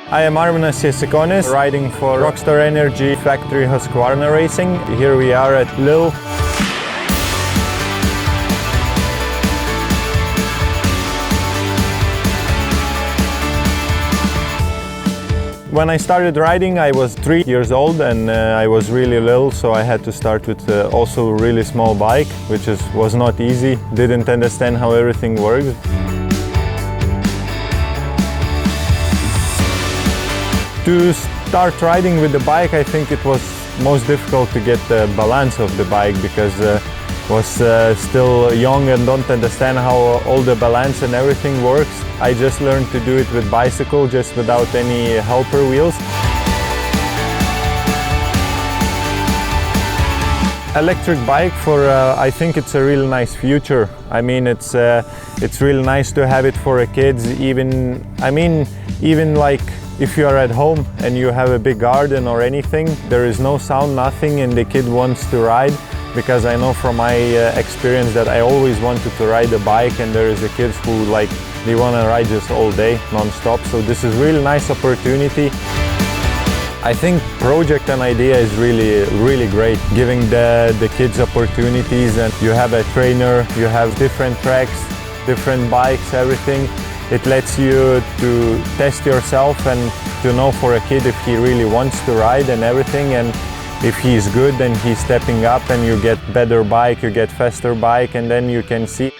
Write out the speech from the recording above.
I am Arminas Jasikonis, riding for Rockstar Energy Factory Husqvarna Racing. Here we are at Lille. When I started riding, I was 3 years old and I was really little, so I had to start with also a really small bike, which was not easy. Didn't understand how everything works. To start riding with the bike, I think it was most difficult to get the balance of the bike because was still young and don't understand how all the balance and everything works. I just learned to do it with bicycle, just without any helper wheels. Electric bike I think it's a really nice future. I mean, it's really nice to have it for a kids. Even like if you are at home and you have a big garden or anything, there is no sound, nothing, and the kid wants to ride. Because I know from my experience that I always wanted to ride a bike, and there is the kids who they want to ride just all day, non-stop. So this is really nice opportunity. I think project and idea is really great, giving the kids opportunities, and you have a trainer, you have different tracks, different bikes, everything. It lets you to test yourself and to know for a kid if he really wants to ride and everything. And if he's good, then he's stepping up and you get better bike, you get faster bike, and then you can see